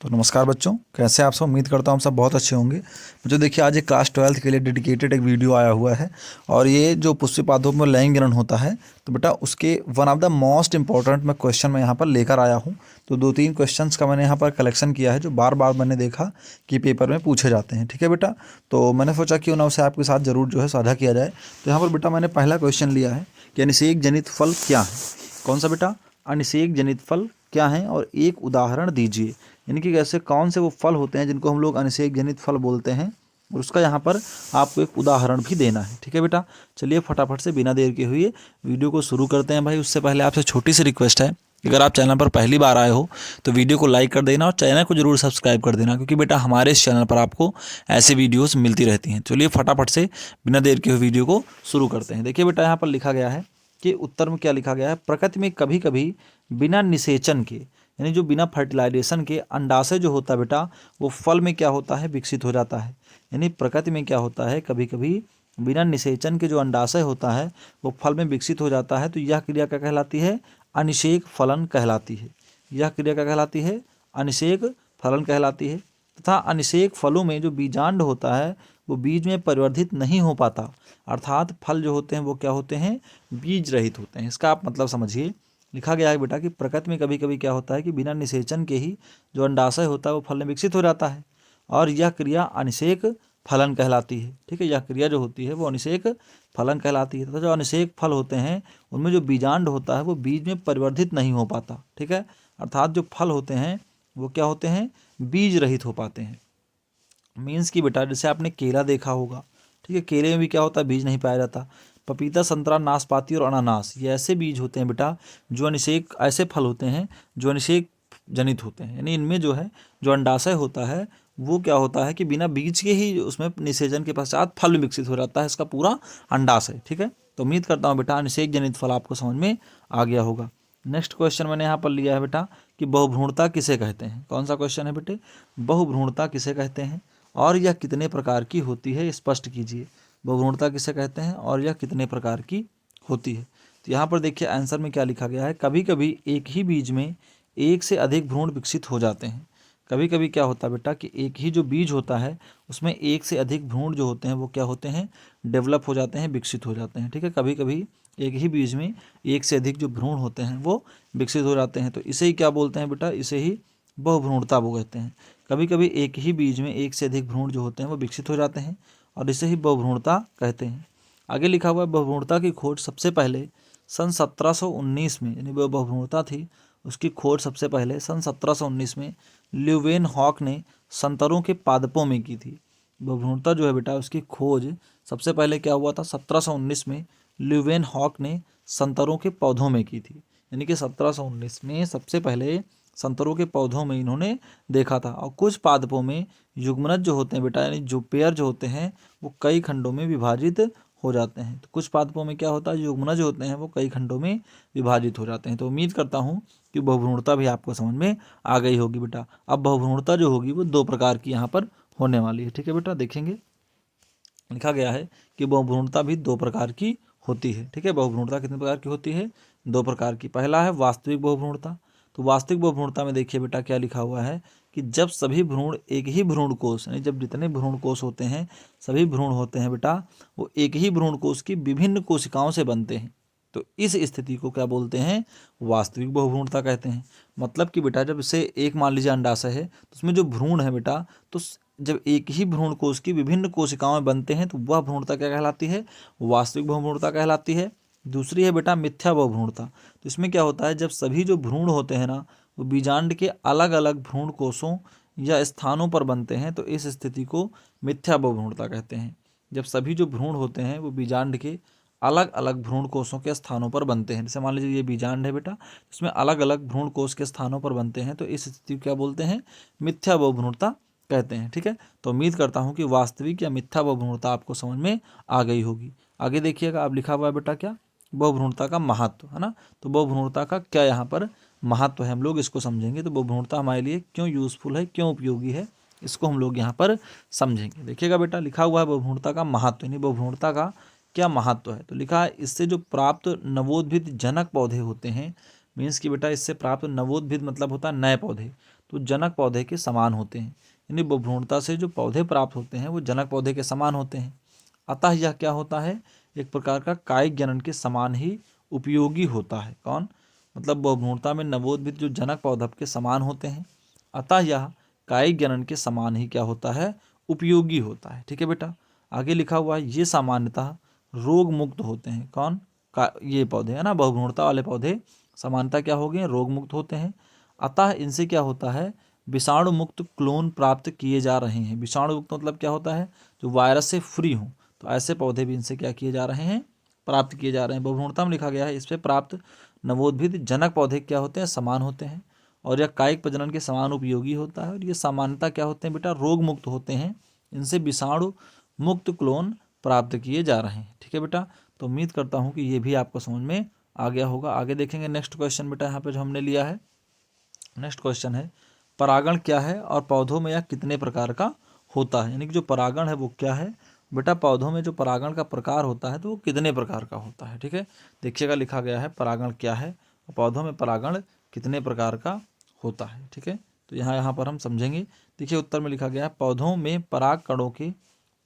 तो नमस्कार बच्चों, कैसे आप सब। उम्मीद करता हूँ हम सब बहुत अच्छे होंगे। मुझे देखिए आज एक क्लास 12th के लिए डेडिकेटेड एक वीडियो आया हुआ है और ये जो पुष्पी पादपों में लैंगिक गिरण होता है तो बेटा उसके one of the most important मैं क्वेश्चन मैं यहाँ पर लेकर आया हूँ। तो 2-3 क्वेश्चंस का मैंने यहाँ पर कलेक्शन किया है जो बार बार मैंने देखा कि पेपर में पूछे जाते हैं। ठीक है बेटा, तो मैंने सोचा कि उन्हें उसे आपके साथ ज़रूर जो है साझा किया जाए। तो यहाँ पर बेटा मैंने पहला क्वेश्चन लिया है कि अनिषेक जनित फल क्या है। कौन सा बेटा? अनिषेक जनित फल क्या हैं और एक उदाहरण दीजिए। यानी कि कैसे कौन से वो फल होते हैं जिनको हम लोग अनिषेक जनित फल बोलते हैं और उसका यहाँ पर आपको एक उदाहरण भी देना है। ठीक है बेटा, चलिए फटाफट से बिना देर के हुए वीडियो को शुरू करते हैं। भाई उससे पहले आपसे छोटी सी रिक्वेस्ट है, अगर आप चैनल पर पहली बार आए हो तो वीडियो को लाइक कर देना और चैनल को जरूर सब्सक्राइब कर देना, क्योंकि बेटा हमारे इस चैनल पर आपको ऐसे वीडियोस मिलती रहती हैं। चलिए फटाफट से बिना देर के हुए वीडियो को शुरू करते हैं। देखिए बेटा यहाँ पर लिखा गया है कि उत्तर में क्या लिखा गया है, प्रकृति में कभी कभी बिना निषेचन के यानी जो बिना फर्टिलाइजेशन के अंडाशय जो होता है बेटा वो फल में क्या होता है, विकसित हो जाता है। यानी प्रकृति में क्या होता है, कभी कभी बिना निषेचन के जो अंडाशय होता है वो फल में विकसित हो जाता है। तो यह क्रिया क्या कहलाती है? अनिषेक फलन कहलाती है। यह क्रिया क्या कहलाती है? अनिषेक फलन कहलाती है। तथा अनिषेक फलों में जो बीजांड होता है वो बीज में परिवर्धित नहीं हो पाता, अर्थात फल जो होते हैं वो क्या होते हैं, बीज रहित होते हैं। इसका आप मतलब समझिए। लिखा गया है बेटा कि प्रकृति में कभी कभी क्या होता है कि बिना निषेचन के ही जो अंडाशय होता है वो फल में विकसित हो जाता है और यह क्रिया अनिषेक फलन कहलाती है। ठीक है, यह क्रिया जो होती है वो अनिषेक फलन कहलाती है। तथा जो अनिषेक फल होते हैं उनमें जो बीजांड होता है वो बीज में परिवर्धित नहीं हो पाता। ठीक है, अर्थात जो फल होते हैं वो क्या होते हैं, बीज रहित हो पाते हैं। मीन्स कि बेटा जैसे आपने केला देखा होगा, ठीक है, केले में भी क्या होता है, बीज नहीं पाया जाता। पपीता, संतरा, नाशपाती और अनानास ये ऐसे बीज होते हैं बेटा जो अनिषेक, ऐसे फल होते हैं जो अनिषेक जनित होते हैं। यानी इनमें जो है जो अंडाशय होता है वो क्या होता है कि बिना बीज के ही उसमें निषेचन के पश्चात फल में विकसित हो जाता है इसका पूरा अंडाशय। ठीक है, तो उम्मीद करता हूँ बेटा अनिषेक जनित फल आपको समझ में आ गया होगा। नेक्स्ट क्वेश्चन मैंने यहाँ पर लिया है बेटा कि बहुभ्रूणता किसे कहते हैं। कौन सा क्वेश्चन है बेटे? बहुभ्रूणता किसे कहते हैं और यह कितने प्रकार की होती है, स्पष्ट कीजिए। बहुभ्रूणता किसे कहते हैं और यह कितने प्रकार की होती है। तो यहाँ पर देखिए आंसर में क्या लिखा गया है, कभी कभी एक ही बीज में एक से अधिक भ्रूण विकसित हो जाते हैं। कभी कभी क्या होता है बेटा कि एक ही जो बीज होता है उसमें एक से अधिक भ्रूण जो होते हैं वो क्या होते हैं, डेवलप हो जाते हैं, विकसित हो जाते हैं। ठीक है, कभी कभी एक ही बीज में एक से अधिक जो भ्रूण होते हैं वो विकसित हो जाते हैं। तो इसे ही क्या बोलते हैं बेटा, इसे ही बहुभ्रूणता वो कहते हैं। कभी कभी एक ही बीज में एक से अधिक भ्रूण जो होते हैं वो विकसित हो जाते हैं और इसे ही बहुभ्रूणता कहते हैं। आगे लिखा हुआ है बहुभ्रूणता की खोज सबसे पहले सन 1719 में, यानी वो बहुभ्रूणता थी उसकी खोज सबसे पहले सन 1719 में ल्यूवेन हॉक ने संतरों के पादपों में की थी। बहुभ्रूणता जो है बेटा उसकी खोज सबसे पहले क्या हुआ था, 1719 में ल्यूवेन हॉक ने संतरों के पौधों में की थी। यानी कि 1719 में सबसे पहले संतरों के पौधों में इन्होंने देखा था। और कुछ पादपों में युग्मनज जो होते हैं बेटा, यानी जो पेयर जो होते हैं वो कई खंडों में विभाजित हो जाते हैं। तो कुछ पादपों में क्या होता है, युग्मनज होते हैं वो कई खंडों में विभाजित हो जाते हैं। तो उम्मीद करता हूँ कि बहुभ्रूणता भी आपको समझ में आ गई होगी बेटा। अब बहुभ्रूणता जो होगी वो 2 प्रकार की यहाँ पर होने वाली है। ठीक है बेटा, देखेंगे लिखा गया है कि बहुभ्रूणता भी 2 प्रकार की होती है। ठीक है, बहुभ्रूणता कितने प्रकार की होती है, 2 प्रकार की। पहला है वास्तविक बहुभ्रूणता। तो वास्तविक बहुभ्रूणता में देखिए बेटा क्या लिखा हुआ है कि जब सभी भ्रूण एक ही भ्रूण कोष, यानी जब जितने भ्रूण कोष होते हैं सभी भ्रूण होते हैं बेटा वो एक ही भ्रूण कोष की विभिन्न कोशिकाओं से बनते हैं। तो इस स्थिति को क्या बोलते हैं, वास्तविक बहुभ्रूणता कहते हैं। मतलब कि बेटा जब इसे एक मान लीजिए अंडाशय है तो उसमें जो भ्रूण है बेटा, तो जब एक ही भ्रूण कोष की विभिन्न कोशिकाओं में बनते हैं तो वह भ्रूणता क्या कहलाती है, वास्तविक बहुभ्रूणता कहलाती है। दूसरी है बेटा मिथ्या बहुभ्रूणता। तो इसमें क्या होता है, जब सभी जो भ्रूण होते हैं ना वो बीजांड के अलग अलग भ्रूण कोषों या स्थानों पर बनते हैं, तो इस स्थिति को मिथ्या बहुभ्रूणता कहते हैं। जब सभी जो भ्रूण होते हैं वो बीजांड के अलग अलग भ्रूण कोषों के स्थानों पर बनते हैं। जैसे मान लीजिए ये बीजांड है बेटा, इसमें अलग अलग भ्रूण कोष के स्थानों पर बनते हैं, तो इस स्थिति को क्या बोलते हैं, मिथ्या बहुभ्रूणता कहते हैं। ठीक है, तो उम्मीद करता हूँ कि वास्तविक या मिथ्या बहुभ्रूणता आपको समझ में आ गई होगी। आगे देखिएगा, अब लिखा हुआ है बेटा क्या, बहुभ्रूणता का महत्व, है ना। तो बहुभ्रूणता का क्या यहाँ पर महत्व है, हम लोग इसको समझेंगे। तो बहुभ्रूणता हमारे लिए क्यों यूजफुल है, क्यों उपयोगी है, इसको हम लोग यहाँ पर समझेंगे। देखिएगा बेटा लिखा हुआ है बहुभ्रूणता का महत्व, यानी बहुभ्रूणता का क्या महत्व है। तो लिखा है इससे जो प्राप्त नवोद्भिद जनक पौधे होते हैं, मीन्स कि बेटा इससे प्राप्त नवोद्भिद मतलब होता है नए पौधे। तो जनक पौधे के समान होते हैं। यानी भ्रूणता से जो पौधे प्राप्त होते हैं वो जनक पौधे के समान होते हैं। अतः यह क्या होता है, एक प्रकार का कायिक जनन के समान ही उपयोगी होता है। कौन, मतलब भ्रूणता में नवोद्भिद जो जनक पौधे के समान होते हैं, अतः यह कायिक जनन के समान ही क्या होता है, उपयोगी होता है। ठीक है बेटा, आगे लिखा हुआ है ये सामान्यतः रोग मुक्त होते हैं। कौन, का ये पौधे है ना, बहुभ्रूणता वाले पौधे सामान्यतः क्या हो गए, रोग मुक्त होते हैं। अतः इनसे क्या होता है, विषाणु मुक्त क्लोन प्राप्त किए जा रहे हैं। विषाणु मुक्त मतलब क्या होता है, जो वायरस से फ्री हों, तो ऐसे पौधे भी इनसे क्या किए जा रहे हैं, प्राप्त किए जा रहे हैं। बहुभ्रूणता में लिखा गया है इस पर प्राप्त नवोद्भिद जनक पौधे क्या होते हैं, समान होते हैं, और यह कायिक प्रजनन के समान उपयोगी होता है। और ये सामान्यतः क्या होते हैं बेटा, रोग मुक्त होते हैं। इनसे विषाणु मुक्त क्लोन प्राप्त किए जा रहे हैं। ठीक है बेटा, तो उम्मीद करता हूँ कि ये भी आपको समझ में आ गया होगा। आगे देखेंगे नेक्स्ट क्वेश्चन बेटा, यहाँ पे जो हमने लिया है नेक्स्ट क्वेश्चन है, परागण क्या है और पौधों में यह कितने प्रकार का होता है। यानी कि जो परागण है वो क्या है बेटा, पौधों में जो परागण का प्रकार होता है तो वो कितने प्रकार का होता है। ठीक है, देखिएगा लिखा गया है परागण क्या है और पौधों में परागण कितने प्रकार का होता है। ठीक है, तो यहाँ पर हम समझेंगे। देखिए उत्तर में लिखा गया है, पौधों में पराग कणों के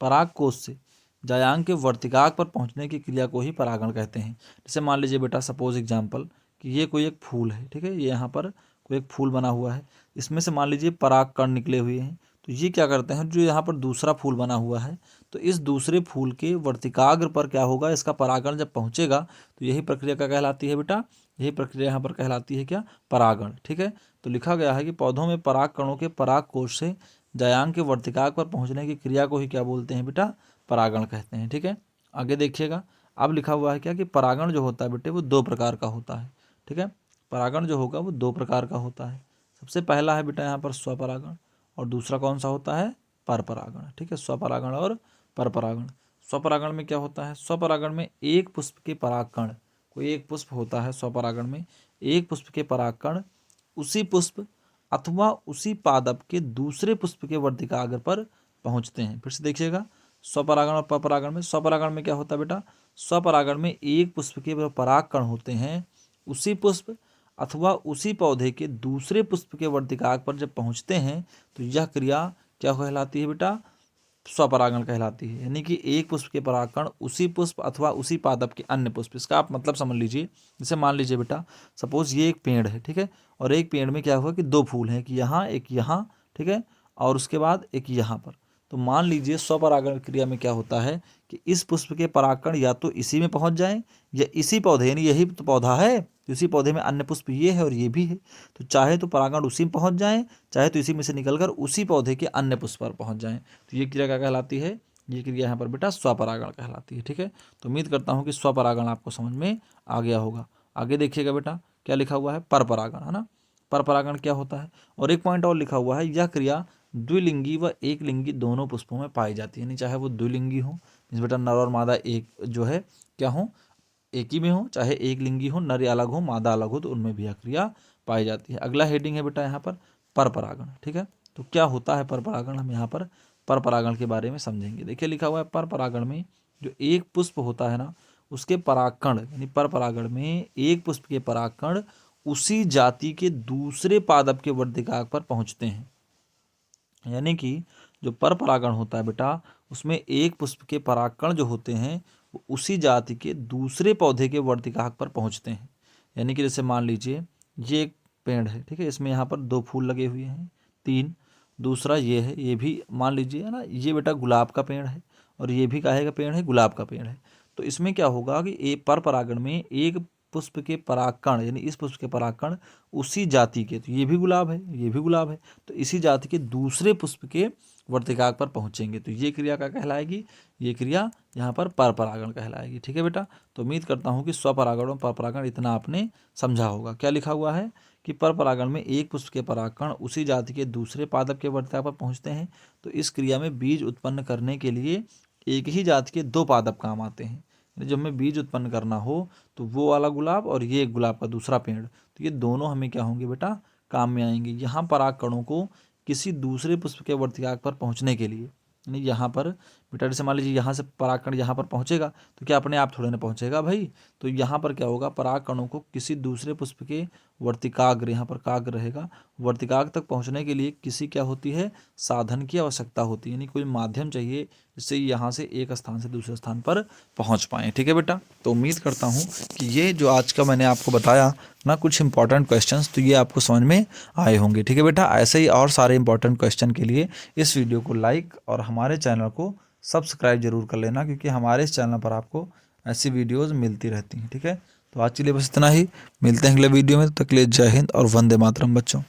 पराग कोष से जायांग के वर्तिकाग्र पर पहुंचने की क्रिया को ही परागण कहते हैं। जैसे मान लीजिए बेटा, सपोज एग्जाम्पल कि ये कोई एक फूल है। ठीक है, ये यहाँ पर कोई एक फूल बना हुआ है, इसमें से मान लीजिए पराग कण निकले हुए हैं। तो ये क्या करते हैं, जो यहाँ पर दूसरा फूल बना हुआ है, तो इस दूसरे फूल के वर्तिकाग्र पर क्या होगा, इसका परागण जब पहुँचेगा तो यही प्रक्रिया क्या कहलाती है बेटा, यही प्रक्रिया यहाँ पर कहलाती है क्या, परागण। ठीक है, तो लिखा गया है कि पौधों में पराग कणों के पराग कोष से जायांग के वर्तिकाग्र पर पहुँचने की क्रिया को ही क्या बोलते हैं बेटा, परागण कहते हैं। ठीक है, आगे देखिएगा, अब लिखा हुआ है क्या कि परागण जो होता है बेटे वो दो प्रकार का होता है। ठीक है, परागण जो होगा वो दो प्रकार का होता है। सबसे पहला है बेटा यहाँ पर स्वपरागण, और दूसरा कौन सा होता है, परपरागण। ठीक है, स्वपरागण और परपरागण। स्वपरागण में क्या होता है, स्वपरागण में एक पुष्प के परागकण, कोई एक पुष्प होता है स्वपरागण में, एक पुष्प के परागकण उसी पुष्प अथवा उसी पादप के दूसरे पुष्प के वर्तिकाग्र पर पहुंचते हैं। फिर से देखिएगा, स्वपरागण और परपरागण में, स्वपरागण में क्या होता है बेटा, स्वपरागण में एक पुष्प के परागकण होते हैं, उसी पुष्प अथवा उसी पौधे के दूसरे पुष्प के वर्तिकाग्र पर जब पहुंचते हैं तो यह क्रिया क्या कहलाती है बेटा, स्वपरागण कहलाती है। यानी कि एक पुष्प के परागकण उसी पुष्प अथवा उसी पादप के अन्य पुष्प, इसका आप मतलब समझ लीजिए। जैसे मान लीजिए बेटा, सपोज ये एक पेड़ है। ठीक है, और एक पेड़ में क्या हुआ कि दो फूल हैं, एक यहाँ एक यहाँ। ठीक है, और उसके बाद एक यहाँ पर। तो मान लीजिए स्वपरागण क्रिया में क्या होता है कि इस पुष्प के परागकण या तो इसी में पहुंच जाएं या इसी पौधे, यानी यही तो पौधा है, इसी पौधे में अन्य पुष्प ये है और ये भी है, तो चाहे तो परागण उसी में पहुंच जाएं, चाहे तो इसी में से निकलकर उसी पौधे के अन्य पुष्प पर पहुंच जाएं। तो ये क्रिया क्या कहलाती है, ये क्रिया यहाँ पर बेटा स्वपरागण कहलाती है। ठीक है, तो उम्मीद करता हूँ कि स्वपरागण आपको समझ में आ गया होगा। आगे देखिएगा बेटा, क्या लिखा हुआ है, परपरागण, है ना। परपरागण क्या होता है, और एक पॉइंट और लिखा हुआ है, यह क्रिया द्विलिंगी व एक लिंगी दोनों पुष्पों में पाई जाती है। यानी चाहे वो द्विलिंगी हो, जिस बेटा नर और मादा एक जो है क्या हो, एक ही में हो, चाहे एक लिंगी हो, नर अलग हो मादा अलग हो, तो उनमें भी यह क्रिया पाई जाती है। अगला हेडिंग है बेटा यहाँ पर परपरागण। ठीक है, तो क्या होता है परपरागण, हम यहाँ पर परपरागण के बारे में समझेंगे। देखिए लिखा हुआ है, परपरागण में जो एक पुष्प होता है ना, उसके परागकण, यानी परपरागण में एक पुष्प के परागकण उसी जाति के दूसरे पादप के वर्तिकाग्र पर पहुंचते हैं। यानी कि जो परपरागण होता है बेटा, उसमें एक पुष्प के परागकण जो होते हैं वो उसी जाति के दूसरे पौधे के वर्तिकाग्र पर पहुंचते हैं। यानी कि जैसे मान लीजिए ये एक पेड़ है। ठीक है, इसमें यहाँ पर दो फूल लगे हुए हैं, तीन, दूसरा ये है, ये भी मान लीजिए, है ना, ये बेटा गुलाब का पेड़ है और ये भी काहे का पेड़ है, गुलाब का पेड़ है। तो इसमें क्या होगा कि एक परपरागण में एक पुष्प के परागकण, यानी इस पुष्प के परागकण उसी जाति के, तो ये भी गुलाब है, ये भी गुलाब है, तो इसी जाति के दूसरे पुष्प के वर्तिकाग्र पर पहुंचेंगे, तो ये क्रिया क्या कहलाएगी, ये क्रिया यहाँ पर परपरागण कहलाएगी। ठीक है बेटा, तो उम्मीद करता हूँ कि स्वपरागण और परपरागण इतना आपने समझा होगा। क्या लिखा हुआ है कि परपरागण में एक पुष्प के परागकण उसी जाति के दूसरे पादप के वर्तिकाग्र पर पहुँचते हैं, तो इस क्रिया में बीज उत्पन्न करने के लिए एक ही जाति के दो पादप काम आते हैं। जब हमें बीज उत्पन्न करना हो तो वो वाला गुलाब और ये गुलाब का दूसरा पेड़, तो ये दोनों हमें क्या होंगे बेटा, काम में आएंगे। यहाँ परागकणों को किसी दूसरे पुष्प के वर्तिकाग्र पर पहुँचने के लिए, यानी यहाँ पर बेटा जैसे मान लीजिए यहाँ से परागकण यहाँ पर पहुँचेगा तो क्या अपने आप थोड़े ना पहुँचेगा भाई, तो यहाँ पर क्या होगा, परागकणों को किसी दूसरे पुष्प के वर्तिकाग्र, यहाँ पर काग्र रहेगा, वर्तिकाग्र तक पहुँचने के लिए किसी क्या होती है, साधन की आवश्यकता होती है, यानी कोई माध्यम चाहिए जिससे यहाँ से एक स्थान से दूसरे स्थान पर पहुँच पाएँ। ठीक है बेटा, तो उम्मीद करता हूँ कि ये जो आज का मैंने आपको बताया ना कुछ इंपॉर्टेंट क्वेश्चंस, तो ये आपको समझ में आए होंगे। ठीक है बेटा, ऐसे ही और सारे इंपॉर्टेंट क्वेश्चन के लिए इस वीडियो को लाइक और हमारे चैनल को सब्सक्राइब जरूर कर लेना, क्योंकि हमारे इस चैनल पर आपको ऐसी वीडियोस मिलती रहती हैं। ठीक है, तो आज के लिए बस इतना ही, मिलते हैं अगले वीडियो में, तब तक के लिए जय हिंद और वंदे मातरम बच्चों।